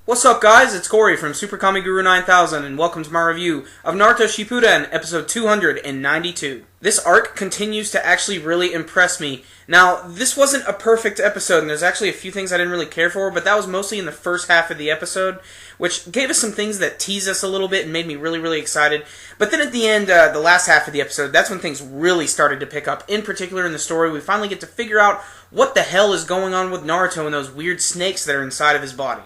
What's up guys, it's Corey from SuperKamiGuru9000 and welcome to my review of Naruto Shippuden episode 292. This arc continues to actually really impress me. Now, this wasn't a perfect episode and there's actually a few things I didn't really care for, but that was mostly in the first half of the episode, which gave us some things that teased us a little bit and made me really excited. But then at the end, the last half of the episode, that's when things really started to pick up. In particular in the story, we finally get to figure out what the hell is going on with Naruto and those weird snakes that are inside of his body.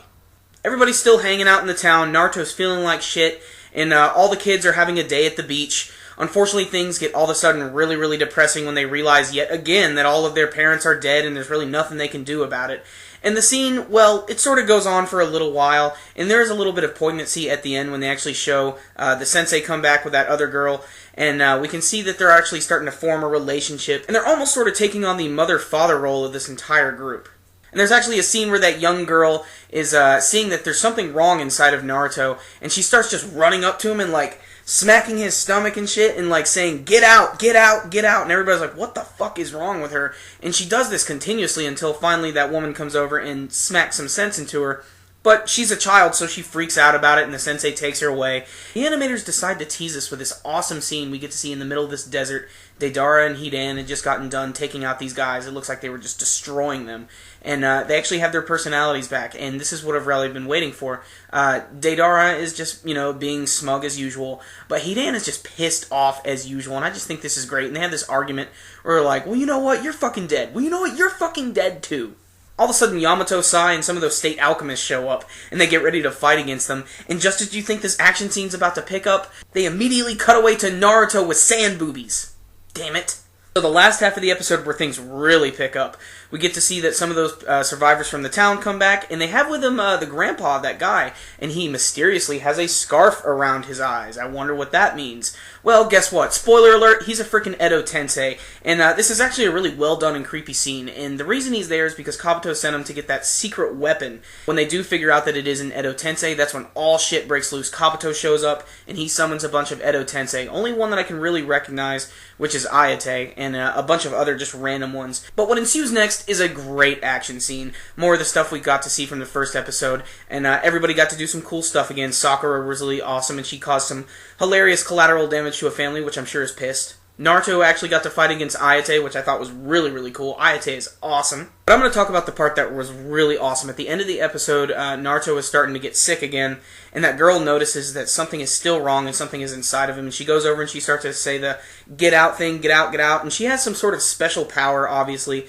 Everybody's still hanging out in the town, Naruto's feeling like shit, and all the kids are having a day at the beach. Unfortunately, things get all of a sudden really depressing when they realize yet again that all of their parents are dead and there's really nothing they can do about it. And the scene, well, it sort of goes on for a little while, and there is a little bit of poignancy at the end when they actually show the sensei come back with that other girl, and we can see that they're actually starting to form a relationship, and they're almost sort of taking on the mother-father role of this entire group. And there's actually a scene where that young girl is seeing that there's something wrong inside of Naruto, and she starts just running up to him and like smacking his stomach and shit and like saying, "Get out, get out, get out," and everybody's like, what the fuck is wrong with her? And she does this continuously until finally that woman comes over and smacks some sense into her. But she's a child, so she freaks out about it, and the sensei takes her away. The animators decide to tease us with this awesome scene we get to see in the middle of this desert. Deidara and Hidan had just gotten done taking out these guys. It looks like they were just destroying them. And they actually have their personalities back, and this is what I've really been waiting for. Deidara is just, being smug as usual, but Hidan is just pissed off as usual, and I just think this is great. And they have this argument where they're like, well, you know what, you're fucking dead. Well, you know what, you're fucking dead too. All of a sudden, Yamato-sai and some of those state alchemists show up, and they get ready to fight against them, and just as you think this action scene's about to pick up, they immediately cut away to Naruto with sand boobies. Damn it. So the last half of the episode where things really pick up, we get to see that some of those survivors from the town come back, and they have with them the grandpa of that guy, and he mysteriously has a scarf around his eyes. I wonder what that means. Well, guess what? Spoiler alert, he's a freaking Edo Tensei, and this is actually a really well done and creepy scene, and the reason he's there is because Kabuto sent him to get that secret weapon. When they do figure out that it is an Edo Tensei, that's when all shit breaks loose. Kabuto shows up, and he summons a bunch of Edo Tensei. Only one that I can really recognize, which is Ayate, and a bunch of other just random ones. But what ensues next is a great action scene. More of the stuff we got to see from the first episode, and everybody got to do some cool stuff again. Sakura was really awesome, and she caused some hilarious collateral damage to a family, which I'm sure is pissed. Naruto actually got to fight against Ayate, which I thought was really cool. Ayate is awesome. But I'm going to talk about the part that was really awesome. At the end of the episode, Naruto is starting to get sick again, and that girl notices that something is still wrong and something is inside of him, and she goes over and she starts to say the get out thing, get out, and she has some sort of special power, obviously.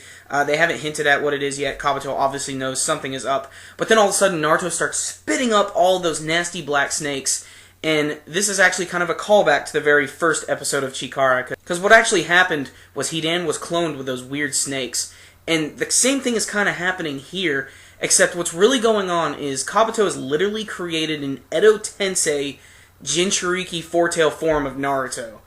They haven't hinted at what it is yet. Kabuto obviously knows something is up. But then all of a sudden, Naruto starts spitting up all those nasty black snakes. And this is actually kind of a callback to the very first episode of Chikara. Because what actually happened was Hidan was cloned with those weird snakes. And the same thing is kind of happening here, except what's really going on is Kabuto has literally created an Edo Tensei Jinchuriki four-tail form of Naruto.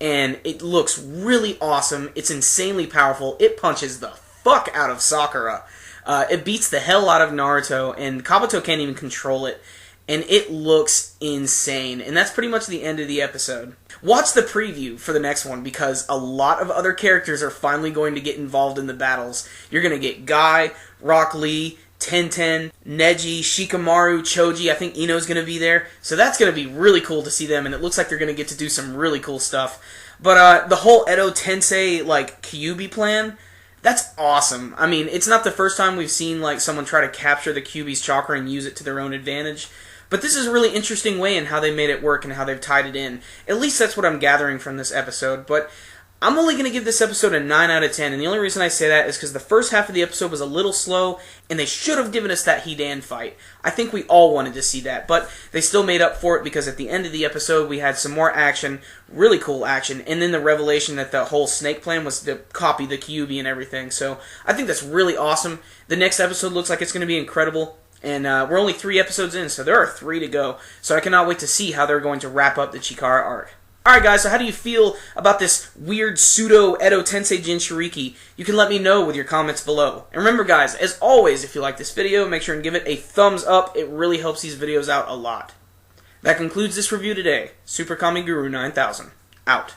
And it looks really awesome. It's insanely powerful. It punches the fuck out of Sakura. It beats the hell out of Naruto, and Kabuto can't even control it. And it looks insane. And that's pretty much the end of the episode. Watch the preview for the next one, because a lot of other characters are finally going to get involved in the battles. You're going to get Guy, Rock Lee, Tenten, Neji, Shikamaru, Choji. I think Ino's going to be there. So that's going to be really cool to see them, and it looks like they're going to get to do some really cool stuff. But the whole Edo Tensei, Kyuubi plan, that's awesome. I mean, it's not the first time we've seen, someone try to capture the Kyuubi's chakra and use it to their own advantage. But this is a really interesting way in how they made it work and how they've tied it in. At least that's what I'm gathering from this episode. But I'm only going to give this episode a 9 out of 10. And the only reason I say that is because the first half of the episode was a little slow, and they should have given us that Hidan fight. I think we all wanted to see that. But they still made up for it, because at the end of the episode we had some more action, really cool action, and then the revelation that the whole snake plan was to copy the Kyuubi and everything. So I think that's really awesome. The next episode looks like it's going to be incredible. And we're only 3 episodes in, so there are 3 to go. So I cannot wait to see how they're going to wrap up the Chikara arc. Alright guys, so how do you feel about this weird pseudo Edo Tensei Jinchuriki? You can let me know with your comments below. And remember guys, as always, if you like this video, make sure and give it a thumbs up. It really helps these videos out a lot. That concludes this review today. SuperKamiGuru9000, out.